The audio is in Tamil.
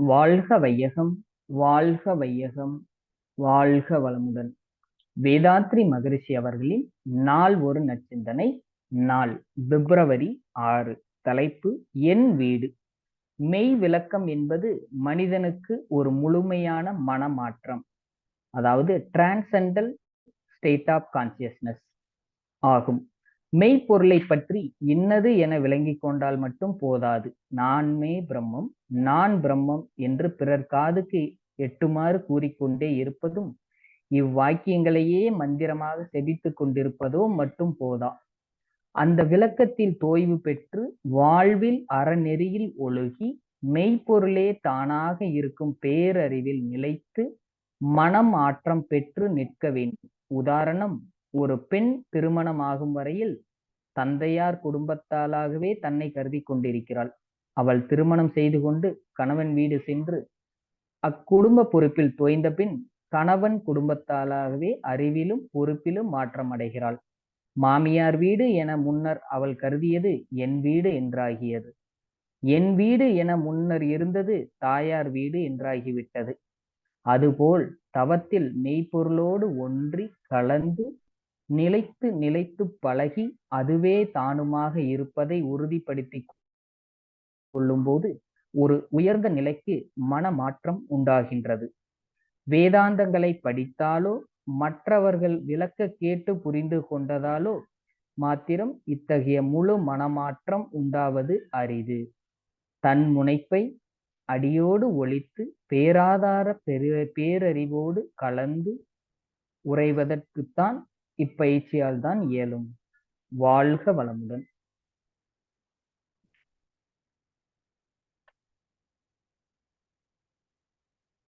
வாழ்க வையகம், வாழ்க வையகம், வாழ்க வளமுடன். வேதாத்ரி மகரிஷி அவர்களின் நாள் ஒரு நற்சிந்தனை. நாள் February 6. தலைப்பு என் வீடு. மெய் விளக்கம் என்பது மனிதனுக்கு ஒரு முழுமையான மனமாற்றம், அதாவது டிரான்சென்டல் ஸ்டேட் ஆஃப் கான்சியஸ்னஸ் ஆகும். மெய்ப்பொருளை பற்றி இன்னது என விளங்கிக் கொண்டால் மட்டும் போதாது. நான்மே பிரம்மம், நான் பிரம்மம் என்று பிறர் காதுக்கு எட்டுமாறு கூறிக்கொண்டே இருப்பதும், இவ்வாக்கியங்களையே மந்திரமாக செபித்துக் கொண்டிருப்பதோ மட்டும் போதா. அந்த விளக்கத்தில் தோய்வு பெற்று வாழ்வில் அறநெறியில் ஒழுகி மெய்ப்பொருளே தானாக இருக்கும் பேரறிவில் நிலைத்து மனம் ஆற்றம் பெற்று நிற்க வேண்டும். உதாரணம், ஒரு பெண் திருமணமாகும் வரையில் தந்தையார் குடும்பத்தாலாகவே தன்னை கருதி கொண்டிருக்கிறாள். அவள் திருமணம் செய்து கொண்டு கணவன் வீடு சென்று அக்குடும்ப பொறுப்பில் தோய்ந்த பின் கணவன் குடும்பத்தாலாகவே அறிவிலும் பொறுப்பிலும் மாற்றம் அடைகிறாள். மாமியார் வீடு என முன்னர் அவள் கருதியது என் வீடு என்றாகியது. என் வீடு என முன்னர் இருந்தது தாயார் வீடு என்றாகிவிட்டது. அதுபோல் தவத்தில் மெய்ப்பொருளோடு ஒன்றி கலந்து நிலைத்து நிலைத்து பழகி அதுவே தானுமாக இருப்பதை உறுதிப்படுத்திக் கொள்ளும்போது ஒரு உயர்ந்த நிலைக்கு மனமாற்றம் உண்டாகின்றது. வேதாந்தங்களை படித்தாலோ மற்றவர்கள் விளக்க கேட்டு புரிந்து கொண்டதாலோ மாத்திரம் இத்தகைய முழு மனமாற்றம் உண்டாவது அரிது. தன் முனைப்பை அடியோடு ஒழித்து பேராதார பேரறிவோடு கலந்து உறைவதற்குத்தான் இப்பயிற்சியால் தான் இயலும். வாழ்க வளமுடன்.